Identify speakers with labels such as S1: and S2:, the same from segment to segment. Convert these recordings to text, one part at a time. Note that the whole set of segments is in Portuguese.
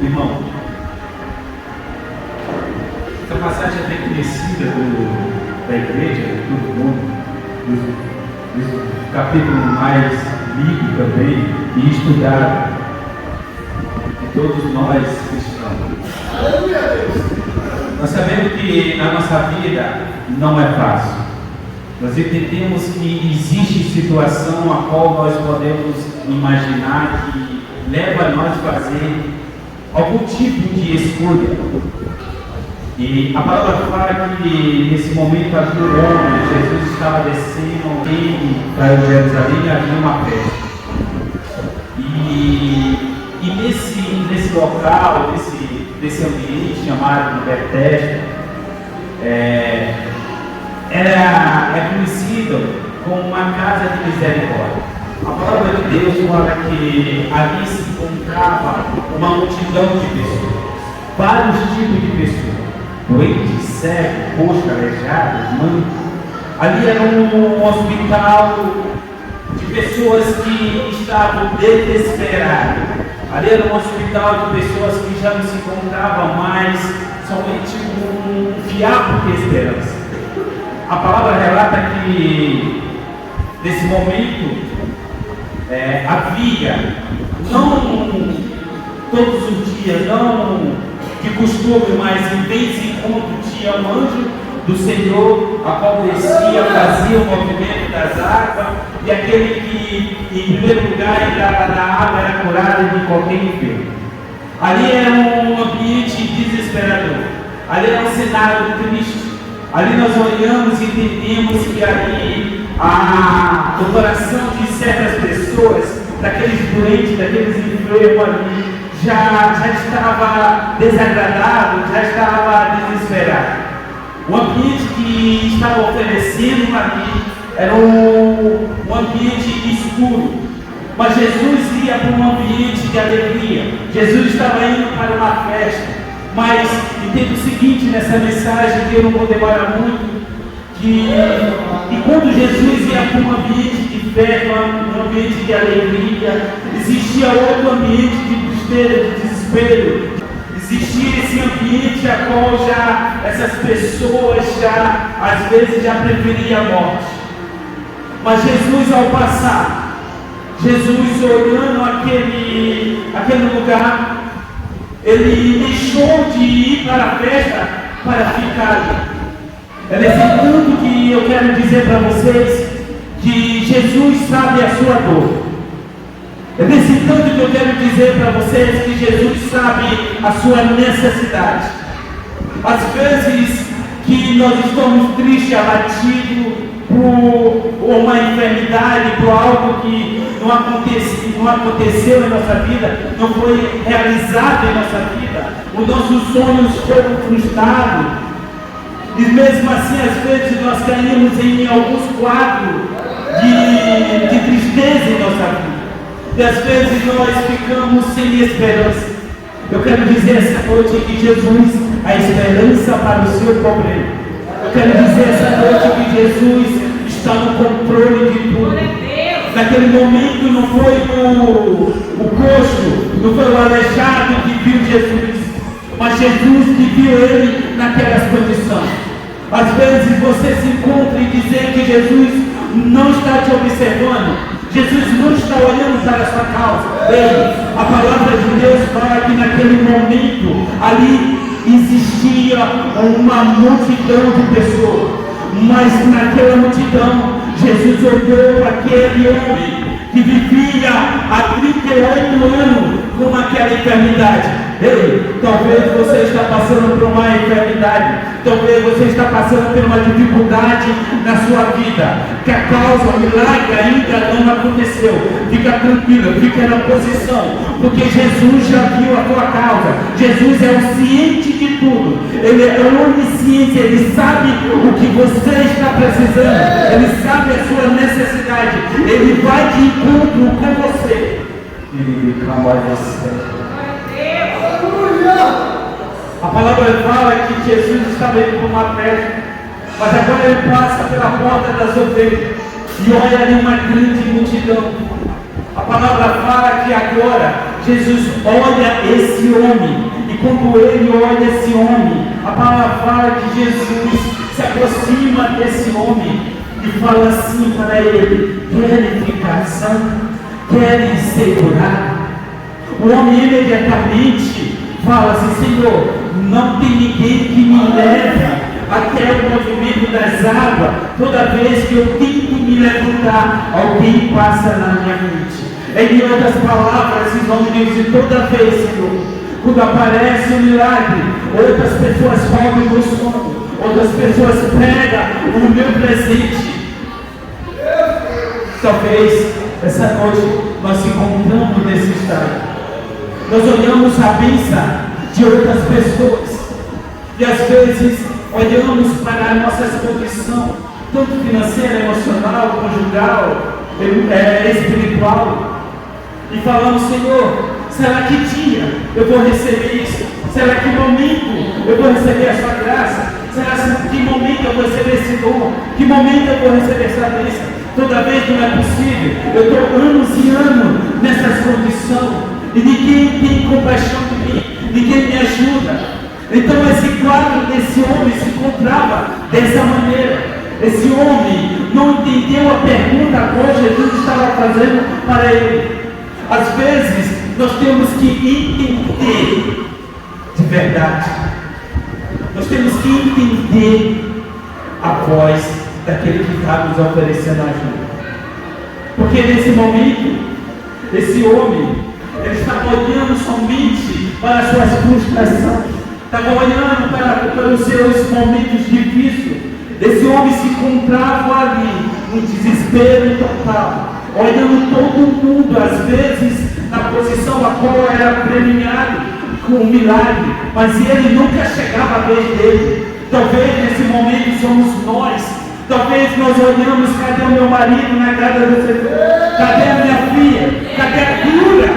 S1: Irmão, essa passagem é bem conhecida da igreja, de todo mundo, dos capítulos mais lidos também e estudado de todos nós cristãos. Nós sabemos que na nossa vida não é fácil. Nós entendemos que existe situação a qual nós podemos imaginar que leva a nós a fazer algum tipo de escolha. E a palavra fala que nesse momento havia um homem, Jesus estava descendo para Jerusalém e havia uma festa. E nesse local, nesse ambiente chamado Betesda, é conhecido como uma casa de misericórdia. A palavra de Deus fala que ali se encontrava uma multidão de pessoas, vários tipos de pessoas, doentes, cegos, coxos, aleijados, mancos. Ali era um hospital de pessoas que estavam desesperadas. Ali era um hospital de pessoas que já não se encontravam mais, somente um fiapo de esperança. A palavra relata que nesse momento havia, não todos os dias, não de costume, mas em vez em quando tinha um anjo do Senhor, a qual descia, fazia o movimento das águas, e aquele que em primeiro lugar entrava na água era curado de qualquer enfermo. Ali era um ambiente desesperador, ali era um cenário triste. Ali nós olhamos e entendemos que ali o coração de certas pessoas, daqueles doentes, daqueles enfermos ali, já estava desagradado, já estava desesperado. O ambiente que estava oferecendo ali era um ambiente escuro, mas Jesus ia para um ambiente de alegria. Jesus estava indo para uma festa. Mas entenda o seguinte nessa mensagem, que eu não vou demorar muito, que quando Jesus ia para um ambiente de festa, um ambiente de alegria, existia outro ambiente de tristeza, de desespero. Existia esse ambiente a qual já essas pessoas às vezes já preferiam a morte. Mas Jesus, ao passar, Jesus olhando aquele lugar, ele deixou de ir para a festa para ficar ali. É nesse ponto que eu quero dizer para vocês que Jesus sabe a sua dor. É nesse ponto que eu quero dizer para vocês que Jesus sabe a sua necessidade. Às vezes que nós estamos tristes, abatidos por uma enfermidade, por algo que não aconteceu em nossa vida, não foi realizado em nossa vida, os nossos sonhos foram frustrados, e mesmo assim às vezes nós caímos em alguns quadros de tristeza em nossa vida, e às vezes nós ficamos sem esperança. Eu quero dizer essa noite que Jesus é a esperança para o seu problema. Eu quero dizer essa noite que Jesus está no controle de tudo. Naquele momento não foi o coxo, não foi o aleijado que viu Jesus, mas Jesus que viu ele naquelas condições. Às vezes você se encontra e dizer que Jesus não está te observando, Jesus não está olhando para a sua causa. Ei, a palavra de Deus fala que naquele momento ali existia uma multidão de pessoas, mas naquela multidão Jesus olhou para aquele homem que vivia há 38 anos com aquela enfermidade. Ei, talvez você está passando por uma enfermidade, talvez você está passando por uma dificuldade na sua vida, que a causa, o milagre ainda não aconteceu. Fica tranquilo, fica na posição, porque Jesus já viu a tua causa. Jesus é o ciente de tudo, ele é onisciente, ele sabe o que você está precisando, ele sabe a sua necessidade, ele vai de encontro com você. Ele clamou a você. A palavra fala que Jesus estava indo para uma festa, mas agora ele passa pela porta das ovelhas e olha ali uma grande multidão. A palavra fala que agora Jesus olha esse homem, e quando ele olha esse homem, a palavra fala que Jesus se aproxima desse homem e fala assim para ele: querem ficar santo? Querem ser curados? O homem imediatamente fala assim: Senhor, não tem ninguém que me leve até o movimento das águas. Toda vez que eu tento me levantar, alguém passa na minha frente. Em outras palavras, irmão Deus, toda vez, Senhor, quando aparece um milagre, outras pessoas roubam meu sono, outras pessoas pegam o meu presente. Talvez essa noite nós se encontramos nesse estado. Nós olhamos a bênção de outras pessoas e às vezes olhamos para a nossa condição, tanto financeira, emocional, conjugal, espiritual, e falamos: Senhor, será que dia eu vou receber isso? Será que momento eu vou receber a sua graça? Será que momento eu vou receber esse dom? Que momento eu vou receber essa bênção? Toda vez não é possível. Eu estou anos e anos nessas condições e ninguém tem compaixão de mim, ninguém me ajuda. Então esse quadro desse homem se encontrava dessa maneira. Esse homem não entendeu a pergunta a qual Jesus estava fazendo para ele. Às vezes nós temos que entender de verdade. Nós temos que entender a voz daquele que está nos oferecendo ajuda. Porque nesse momento, esse homem, ele estava olhando somente para as suas frustrações, estava olhando para os seus momentos difíceis. Esse homem se encontrava ali, no desespero total, olhando todo mundo, às vezes, na posição a qual era premiado com um milagre, mas ele nunca chegava a vez dele. Talvez nesse momento somos nós. Talvez nós olhamos: cadê o meu marido na casa do Senhor? Cadê a minha filha? Cadê a cura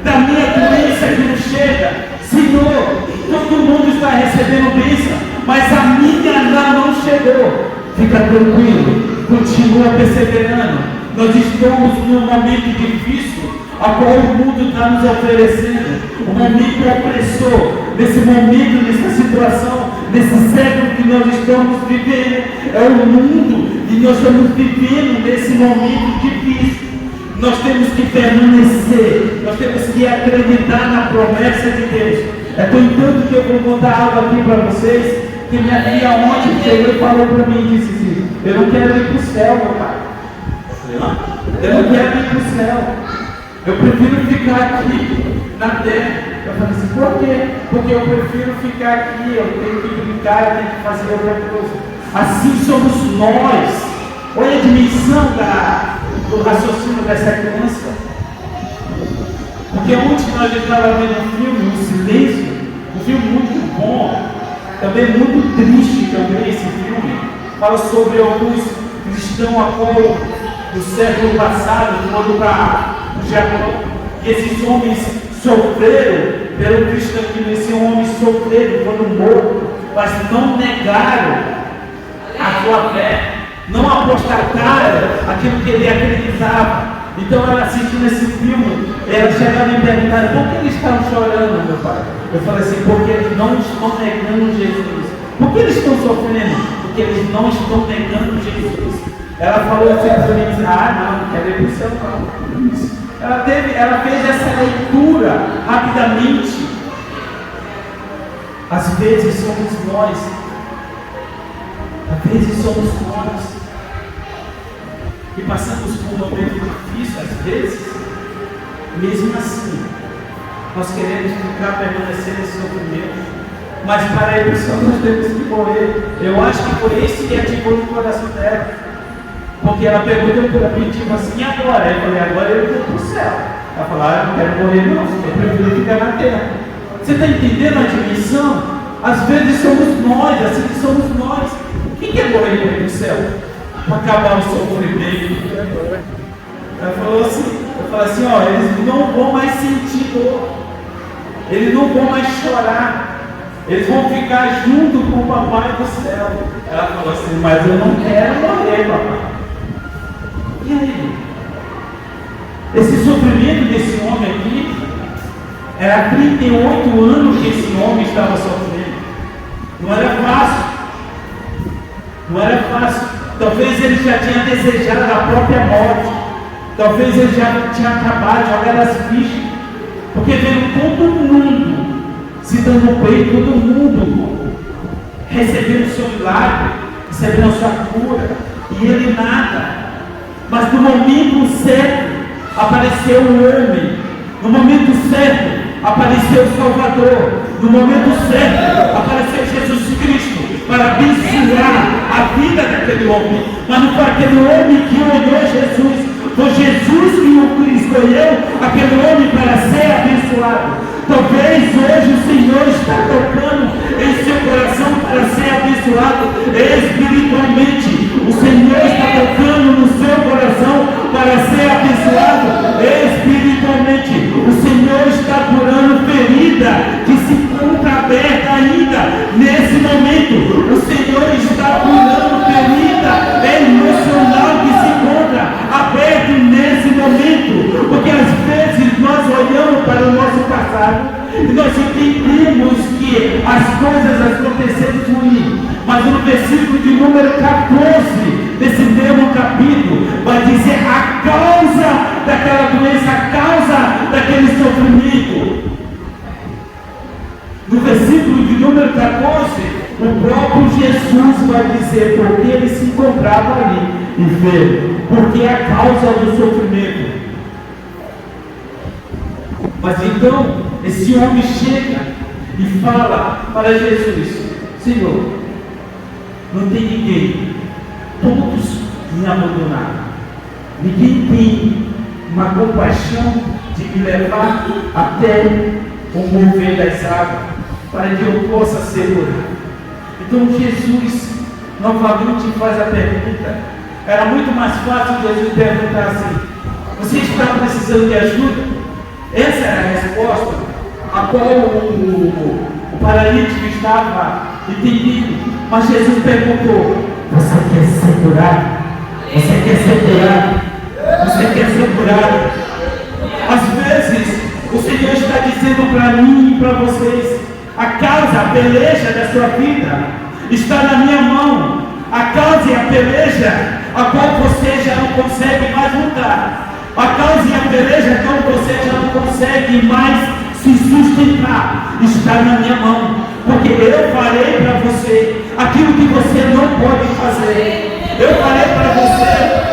S1: da minha doença que não chega? Senhor, todo mundo está recebendo bênção, mas a minha ainda não chegou. Fica tranquilo, continua perseverando. Nós estamos num momento difícil, a qual o mundo está nos oferecendo, um momento opressor. Nesse momento, nessa situação, nesse século que nós estamos vivendo, é o mundo, e nós estamos vivendo nesse momento difícil. Nós temos que permanecer, nós temos que acreditar na promessa de Deus. É com tanto que eu vou contar algo aqui para vocês, que minha filha ontem chegou e falou para mim e disse assim: eu não quero ir para o céu, meu pai. Eu não quero ir para o céu. Eu prefiro ficar aqui na terra. Eu falei assim: por quê? Porque eu prefiro ficar aqui, eu tenho que brincar, eu tenho que fazer outra coisa. Assim somos nós. Olha a dimensão do raciocínio dessa criança. Porque ontem nós estávamos vendo um filme, O Silêncio, um filme muito bom, também muito triste também esse filme. Fala sobre alguns cristãos a qual do século passado foram para o Japão, e esses homens sofreram pelo cristianismo. Esse homem sofreram quando morto, mas não negaram a sua fé, não apostataram aquilo que ele acreditava. Então ela assistindo esse filme, ela chegava e perguntava: por que eles estão chorando, meu pai? Eu falei assim: porque eles não estão negando Jesus. Por que eles estão sofrendo? Porque eles não estão negando Jesus. Ela falou assim para mim: ah, não quero ir para o céu não. Ela fez essa leitura rapidamente. Às vezes somos nós. Às vezes somos nós que passamos por um momento difícil. Às vezes, mesmo assim, nós queremos ficar permanecendo nesse sofrimento. Mas para ir para o céu nós temos que morrer. Eu acho que por isso que ativou no coração dela. Porque ela perguntou para mim, tipo assim: e agora? Eu falei: agora eu vou para o céu. Ela falou: ah, eu não quero morrer não, eu prefiro ficar na terra. Você está entendendo a dimensão? Às vezes somos nós, assim que somos nós. Quem quer morrer para ir para o céu? Para acabar o sofrimento. Ela falou assim, eu falei assim: ó, eles não vão mais sentir dor, eles não vão mais chorar, eles vão ficar junto com o papai do céu. Ela falou assim: mas eu não quero morrer, papai. E aí? Esse sofrimento desse homem aqui Era 38 anos que esse homem estava sofrendo. Não era fácil. Não era fácil. Talvez ele já tinha desejado a própria morte. Talvez ele já tinha acabado de jogar as fichas. Porque vendo todo mundo se dando bem, todo mundo recebendo o seu milagre, recebendo a sua cura, e ele nada. Mas no momento certo apareceu o homem. No momento certo apareceu o Salvador. No momento certo apareceu Jesus Cristo para abençoar a vida daquele homem. Mas não foi aquele homem que olhou Jesus, foi Jesus que escolheu aquele homem para ser abençoado. Talvez hoje o Senhor está tocando em seu coração para ser abençoado espiritualmente. O Senhor está tocando no seu coração para ser abençoado espiritualmente. O Senhor está curando ferida que se encontra aberta ainda nesse momento. O Senhor está curando ferida emocional que se encontra aberta nesse momento. Porque às vezes nós olhamos para o nosso passado e nós entendemos que as coisas aconteceram ruim. Mas no versículo de número 14 desse mesmo capítulo vai dizer a causa daquela doença, a causa daquele sofrimento. No versículo de número 14, o próprio Jesus vai dizer porque ele se encontrava ali enfermo, porque é a causa do sofrimento. Mas então esse homem chega e fala para Jesus: Senhor, não tem ninguém, todos me abandonaram, ninguém tem uma compaixão de me levar até o mover das águas, para que eu possa ser curado. Então Jesus novamente faz a pergunta. Era muito mais fácil Jesus perguntar assim: você está precisando de ajuda? Essa era a resposta a qual o paralítico estava entendendo. Mas Jesus perguntou: você quer ser curado? Você quer ser curado? Você quer ser curado? Às vezes o Senhor está dizendo para mim e para vocês: a causa, a peleja da sua vida está na minha mão. A causa e a peleja a qual você já não consegue mais lutar. A causa e a peleja a qual você já não consegue mais se sustentar está na minha mão. Porque eu farei para você aquilo que você não pode fazer. Eu farei para você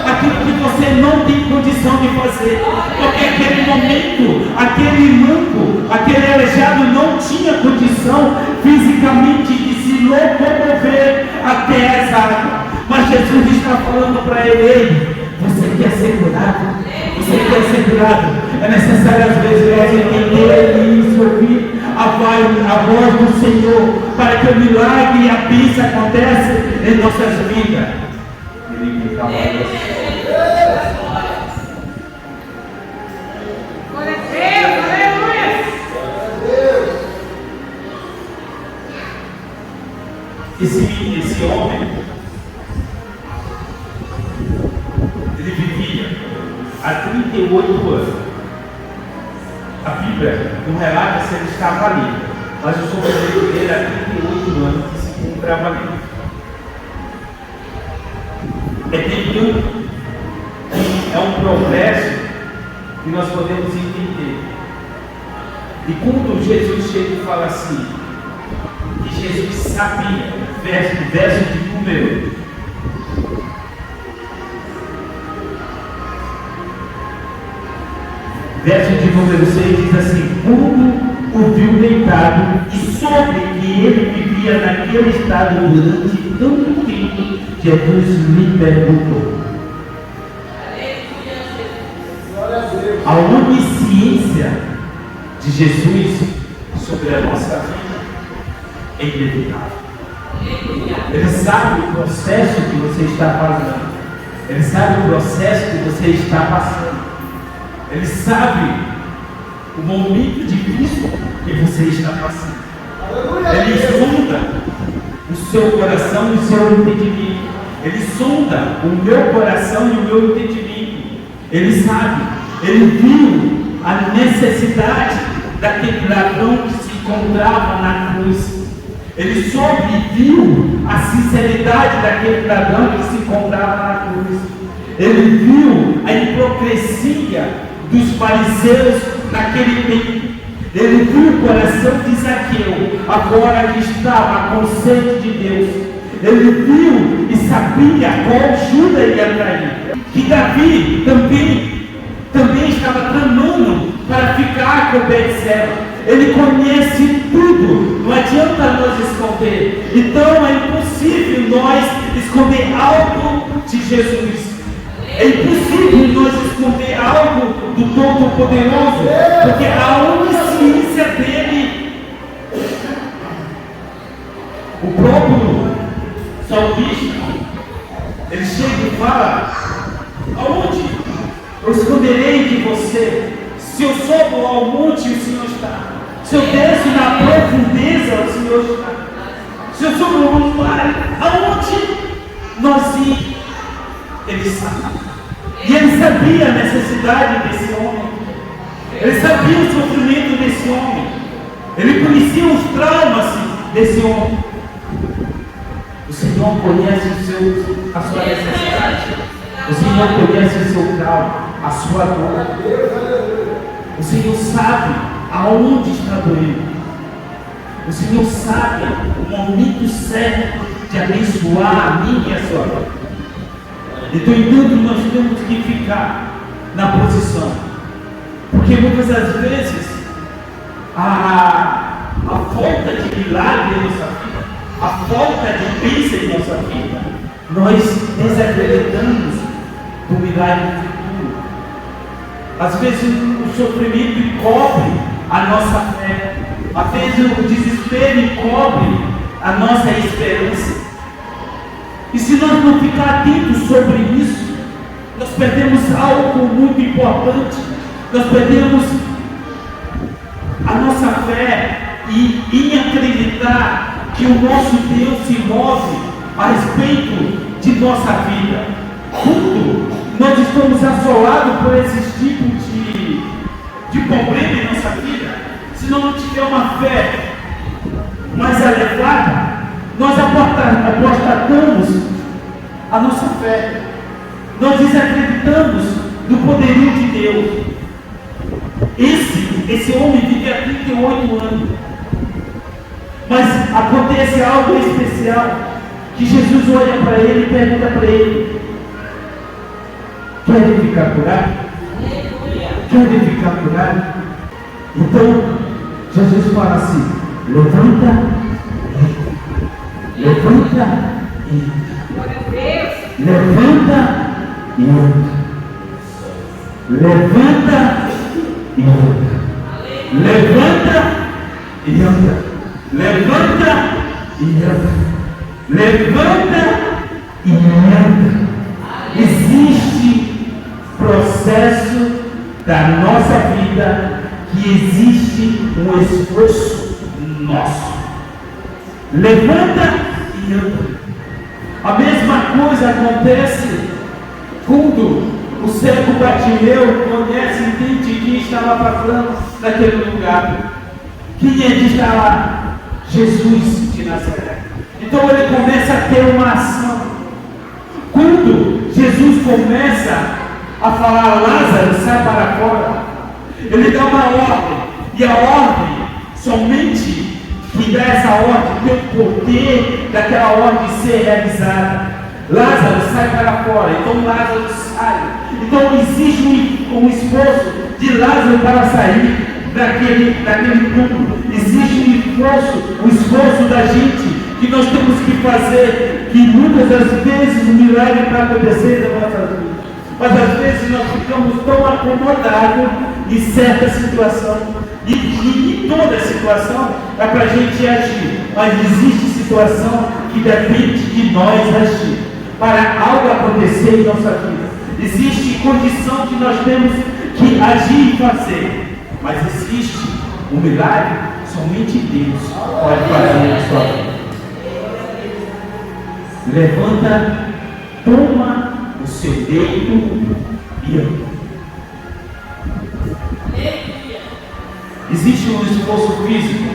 S1: aquilo que você não tem condição de fazer. Porque aquele momento, aquele manco, aquele aleijado não tinha condição fisicamente de se locomover até as águas. Mas Jesus está falando para ele: você quer ser curado? Você quer ser curado? É necessário às vezes nós entender e ouvir a voz do Senhor para que o milagre e a bênção aconteçam em nossas vidas. Esse homem, ele vivia há 38 anos. A Bíblia não relata se ele estava ali, mas o sofrimento dele há 38 anos que se encontrava ali. É um progresso que nós podemos entender. E quando Jesus chega e fala assim, que Jesus sabia, verso de número 6 diz assim: quando o viu deitado e soube que ele vivia naquele estado durante tanto tempo, Jesus lhe perguntou. A onisciência de Jesus sobre a nossa vida é inevitável. Ele sabe o processo que você está fazendo. Ele sabe o processo que você está passando. Ele sabe o momento difícil que você está passando. Ele sonda o seu coração e o seu entendimento. Ele sonda o meu coração e o meu entendimento. Ele sabe, ele viu a necessidade daquele ladrão que se encontrava na cruz. Ele soube e viu a sinceridade daquele ladrão que se encontrava na cruz. Ele viu a hipocrisia dos fariseus naquele tempo. Ele viu o coração de Zaqueu, agora que estava com sede de Deus. Ele viu e sabia qual Judas ia trair. Que Davi também estava tramando para ficar com Betseba. Ele conhece tudo, não adianta nós esconder. Então é impossível nós esconder algo de Jesus. É impossível nós esconder algo do Todo-Poderoso, porque a onisciência dele, o próprio salmista, ele chega e fala: aonde eu esconderei de você? Se eu sobo ao monte, o Senhor está. Se eu desço na profundeza, o Senhor está. Se eu subo no mar, aonde nós ir? Ele sabe. E ele sabia a necessidade desse homem. Ele sabia o sofrimento desse homem. Ele conhecia os traumas desse homem. O Senhor conhece a sua necessidade. O Senhor conhece o seu trauma, a sua dor. O Senhor sabe aonde está doendo. O Senhor sabe o momento certo de abençoar a mim e a sua vida. Então, entanto, nós temos que ficar na posição, porque muitas das vezes a falta de milagre em nossa vida, a falta de bênção em nossa vida, nós desacreditamos do milagre futuro. Às vezes o sofrimento encobre a nossa fé, às vezes o desespero encobre a nossa esperança. E se nós não ficar atentos sobre isso, nós perdemos algo muito importante. Nós perdemos a nossa fé em acreditar que o nosso Deus se move a respeito de nossa vida. Quando nós estamos assolados por esses tipos de problema em nossa vida, se não tiver uma fé mais elevada, nós apostatamos a nossa fé. Nós desacreditamos do poderio de Deus. Esse homem vive há 38 anos. Mas acontece algo especial, que Jesus olha para ele e pergunta para ele: quer ficar curado? Quer ficar curado? Então Jesus fala assim: levanta e levanta e anda. Levanta e anda. Levanta e anda. Levanta e anda. Levanta e anda. Existe processo da nossa vida que existe um esforço nosso. Levanta e anda. A mesma coisa acontece quando o cego Bartimeu conhece e entende quem estava passando naquele lugar. Quem é que está lá? Jesus de Nazaré. Então ele começa a ter uma ação. Quando Jesus começa a falar: Lázaro, sai para fora, ele dá uma ordem. E a ordem, somente que dá essa ordem tem o poder daquela ordem ser realizada. Lázaro, sai para fora. Então Lázaro sai. Então existe um esforço de Lázaro para sair daquele túmulo. Existe um esforço da gente que nós temos que fazer, que muitas das vezes o milagre para acontecer na nossa vida. Mas às vezes nós ficamos tão acomodados em certa situação. E em toda situação é para a gente agir. Mas existe situação que depende de nós agir para algo acontecer em nossa vida. Existe condição que nós temos que agir e fazer. Mas existe um milagre, somente Deus pode fazer na sua vida. Levanta, toma o seu deito e anda. Existe um esforço físico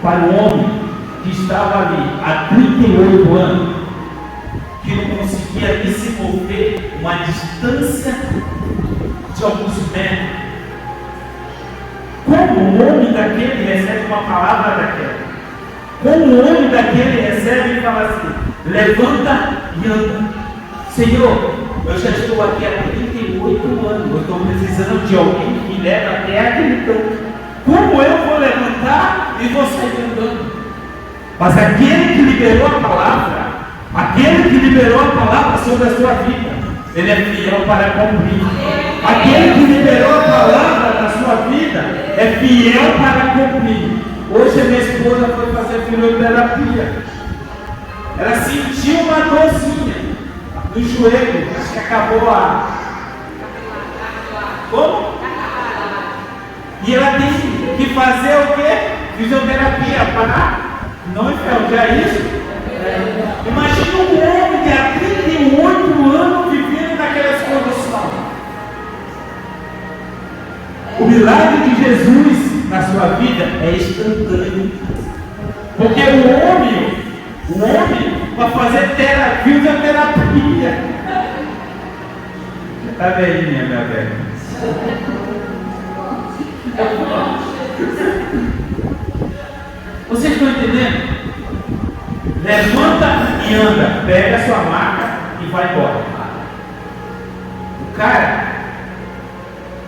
S1: para o homem que estava ali há 38 anos, que não conseguia nem se mover uma distância de alguns metros. Como o homem daquele recebe uma palavra daquela? Como o homem daquele recebe e fala assim: levanta e anda. Senhor, eu já estou aqui há 38 anos, eu estou precisando de alguém que me leve até aquele canto. Como eu vou levantar e vou sair andando? Mas aquele que liberou a palavra, aquele que liberou a palavra sobre a sua vida, ele é fiel para cumprir. Aquele que liberou a palavra na sua vida é fiel para cumprir. Hoje a minha esposa foi fazer fisioterapia. Ela sentiu uma dorzinha no joelho, acho que acabou a... Como? E ela tem que fazer o quê? Fisioterapia para não enferrujar isso. Imagina um homem que há 38 anos vivendo naquelas condições. O milagre de Jesus na sua vida é instantâneo. Porque o homem vai fazer fisioterapia. Tá velhinha, minha velha. Vocês estão entendendo? Levanta e anda, pega a sua maca e vai embora. O cara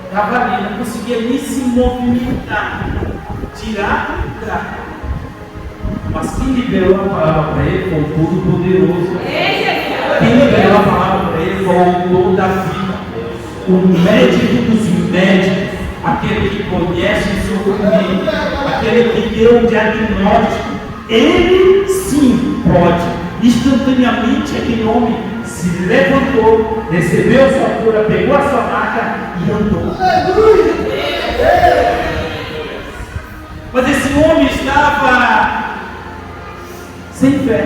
S1: estava ali, não conseguia nem se movimentar, tirar o carro. Mas quem liberou a palavra para ele foi o Todo-Poderoso. Quem liberou a palavra para ele foi o Autor da vida, o médico dos médicos, aquele que conhece o seu corpo, aquele que deu o diagnóstico. Ele sim pode. Instantaneamente aquele homem se levantou, recebeu a sua cura, pegou a sua maca e andou. Mas esse homem estava sem fé.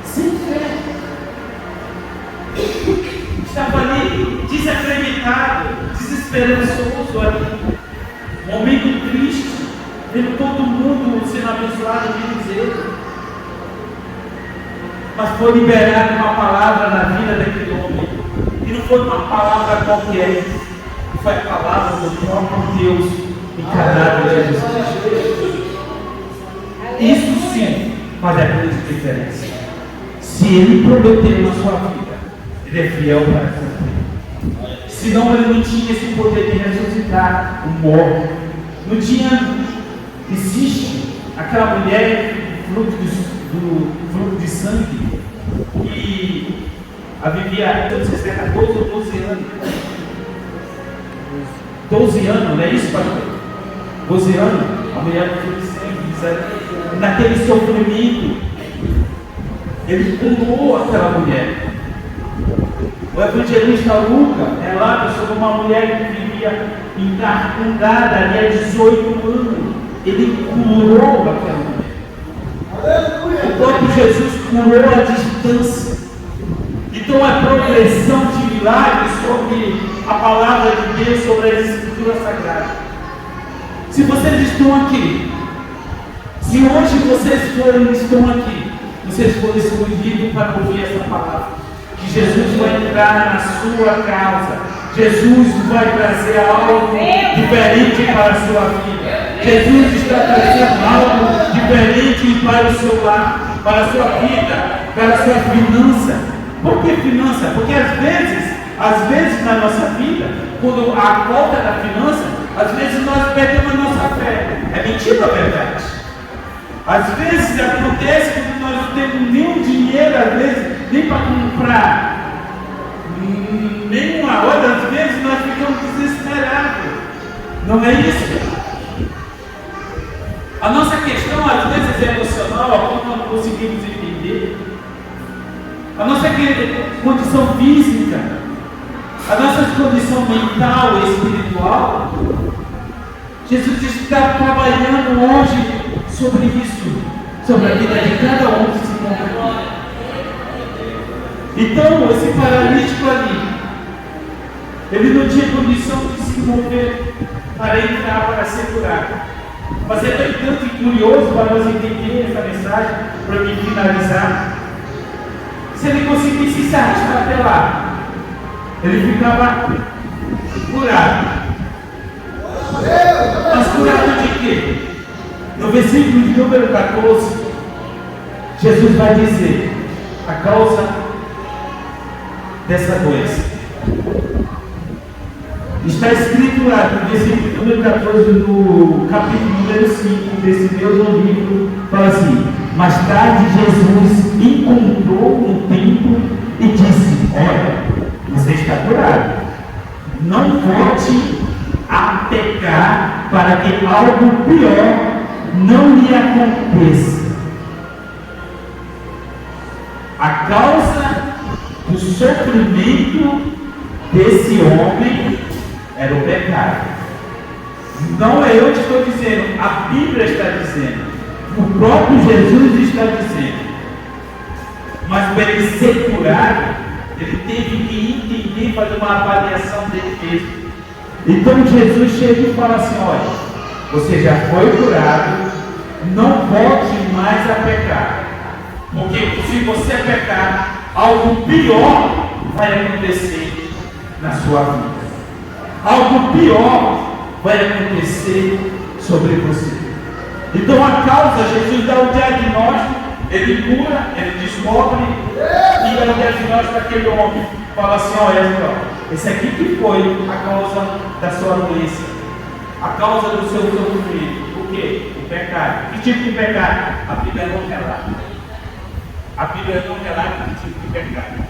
S1: Sem fé. Estava ali desacreditado, desesperançoso ali. Um momento triste, vendo todo mundo sendo abençoado de dizer. Mas foi liberada uma palavra na vida daquele homem. E não foi uma palavra qualquer. Foi a palavra do próprio Deus encarnado em Jesus Cristo. Isso sim faz a grande diferença. Se Ele prometeu na sua vida, Ele é fiel para cumprir. Senão Ele não tinha esse poder de ressuscitar o morto. Não tinha. Existe aquela mulher fluxo de sangue que vivia, não sei se era 12 ou 12 anos. 12 anos, não é isso, pastor? 12 anos, a mulher do fluxo de sangue, naquele sofrimento, ele curou aquela mulher. O evangelista Lucas relata sobre uma mulher que vivia encarcundada ali há 18 anos. Ele curou aquela mulher. O próprio Jesus curou a distância. Então a progressão de milagres sobre a palavra de Deus, sobre as escrituras sagradas. Se vocês estão aqui, se hoje vocês estão aqui, vocês foram escolhidos para ouvir essa palavra, que Jesus vai entrar na sua casa, Jesus vai trazer algo diferente para a sua vida. Jesus está trazendo algo diferente para o seu lar, para a sua vida, para a sua finança. Por que finança? Porque às vezes na nossa vida, quando a volta da finança, às vezes nós perdemos a nossa fé. É mentira ou verdade? Às vezes acontece que nós não temos nenhum dinheiro, às vezes, nem para comprar nenhuma hora, às vezes nós ficamos desesperados. Não é isso? A nossa questão às vezes é emocional, alguns não conseguimos entender. A nossa condição física, a nossa condição mental e espiritual. Jesus está trabalhando hoje sobre isso, sobre a vida de cada um que se encontra aqui. Então, esse paralítico ali, Ele não tinha condição de se mover para entrar para ser curado. Mas é tanto e curioso para nós entender essa mensagem, para me finalizar. Se ele conseguisse se arrastar até lá, ele ficava curado. Mas curado de quê? No versículo de número 14, Jesus vai dizer a causa dessa doença. Está escrito lá no versículo número 14 do capítulo número 5 desse mesmo livro, fala assim: mais tarde Jesus encontrou no templo e disse: olha, você está curado, não volte a pecar para que algo pior não lhe aconteça. A causa do sofrimento desse homem era o pecado. Não é eu que estou dizendo, a Bíblia está dizendo, o próprio Jesus está dizendo. Mas para ele ser curado, ele teve que entender, fazer uma avaliação dele mesmo. Então Jesus chega e fala assim: olha, você já foi curado, não volte mais a pecar, porque se você pecar, algo pior vai acontecer na sua vida. Algo pior vai acontecer sobre você. Então a causa, Jesus dá o diagnóstico, ele cura, ele descobre e dá o diagnóstico para aquele homem. Fala assim: olha, esse aqui que foi a causa da sua doença, a causa do seu sofrimento. O quê? O pecado. Que tipo de pecado? A Bíblia não relata. A Bíblia não relata que tipo de pecado,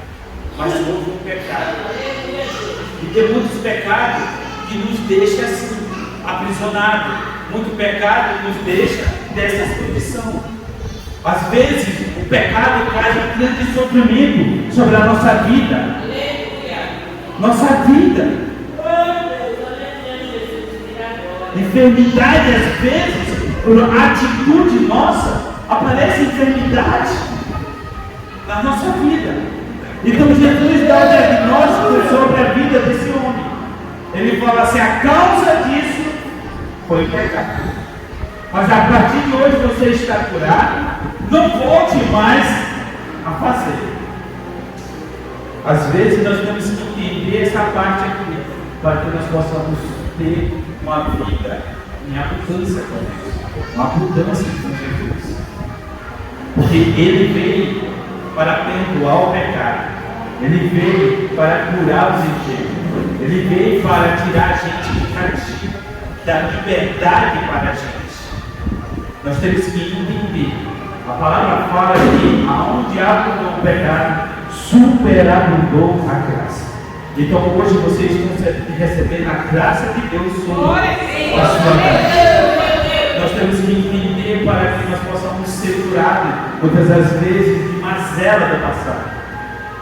S1: mas houve um pecado. E tem muitos pecados que nos deixam assim, aprisionados. Muito pecado nos deixa dessa condição. Às vezes, o pecado traz um grande sofrimento sobre a nossa vida. Nossa vida. Enfermidade, às vezes, por atitude nossa, aparece enfermidade na nossa vida. Então Jesus dá o diagnóstico sobre a vida desse homem. Ele fala assim: a causa disso foi o pecado. Mas a partir de hoje você está curado, não volte mais a fazer. Às vezes nós temos que entender essa parte aqui, para que nós possamos ter uma vida em abundância com Deus, uma abundância com Jesus. Porque Ele veio para perdoar o pecado, Ele veio para curar os enfermos, Ele veio para tirar a gente do cativo, dar liberdade para a gente. Nós temos que entender. A palavra fala que aonde abundou o pecado, superabundou a graça. Então hoje vocês estão recebendo a graça de Deus sobre a sua vida. Nós temos que entender para que nós possamos ser curados, muitas das vezes, de mazela do passado.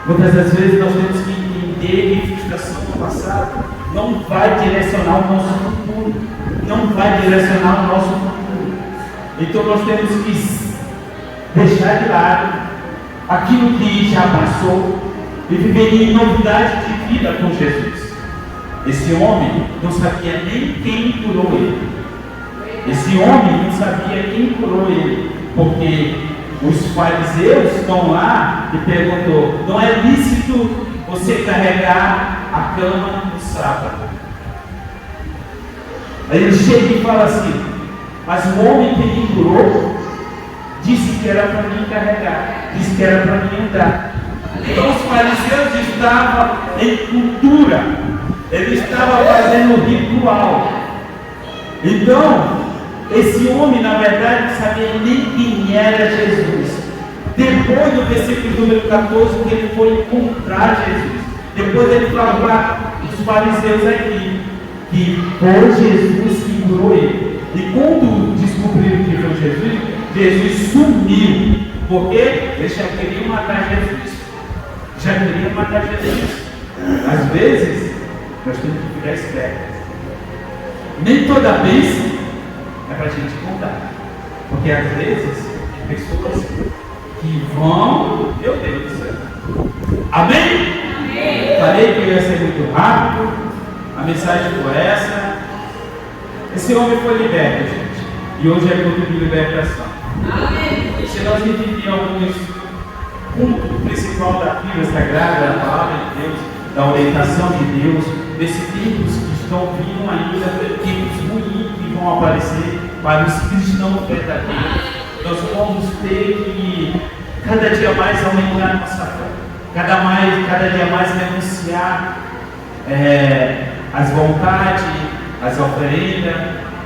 S1: Muitas das vezes nós temos que entender que frustração do passado não vai direcionar o nosso futuro. Não vai direcionar o nosso futuro. Então nós temos que deixar de lado aquilo que já passou e viver em novidade de vida com Jesus. Esse homem não sabia nem quem curou ele. Esse homem não sabia quem curou ele, porque os fariseus estão lá e perguntou: não é lícito você carregar a cama no sábado? Aí ele chega e fala assim: mas o homem que me curou disse que era para mim carregar, disse que era para mim andar. Então os fariseus estavam em cultura, eles estavam fazendo ritual. Então, esse homem, na verdade, não sabia nem quem era Jesus. Depois do versículo número 14, que ele foi encontrar Jesus, depois ele falou para os fariseus aqui que foi Jesus que curou ele. E quando descobriram que foi Jesus, Jesus sumiu, porque eles já queriam matar Jesus. Já queriam matar Jesus. Às vezes, nós temos que ficar espertos. Nem toda vez é para a gente contar. Porque às vezes, tem pessoas que vão, meu Deus do céu. Amém? Amém? Falei que eu ia ser muito rápido. A mensagem foi essa. Esse homem foi liberto, gente. E hoje é culto de libertação. Amém. Se nós dividir alguns pontos principal da Bíblia Sagrada, da palavra de Deus, da orientação de Deus, desses tempos que estão vindo ainda, tempos ruins que vão aparecer para os cristãos verdadeiros, nós vamos ter que cada dia mais aumentar a nossa fé, cada dia mais renunciar as vontades, as oferendas,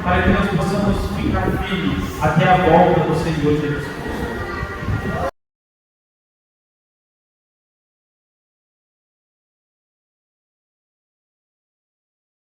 S1: para que nós possamos ficar firmes até a volta do Senhor Jesus Cristo.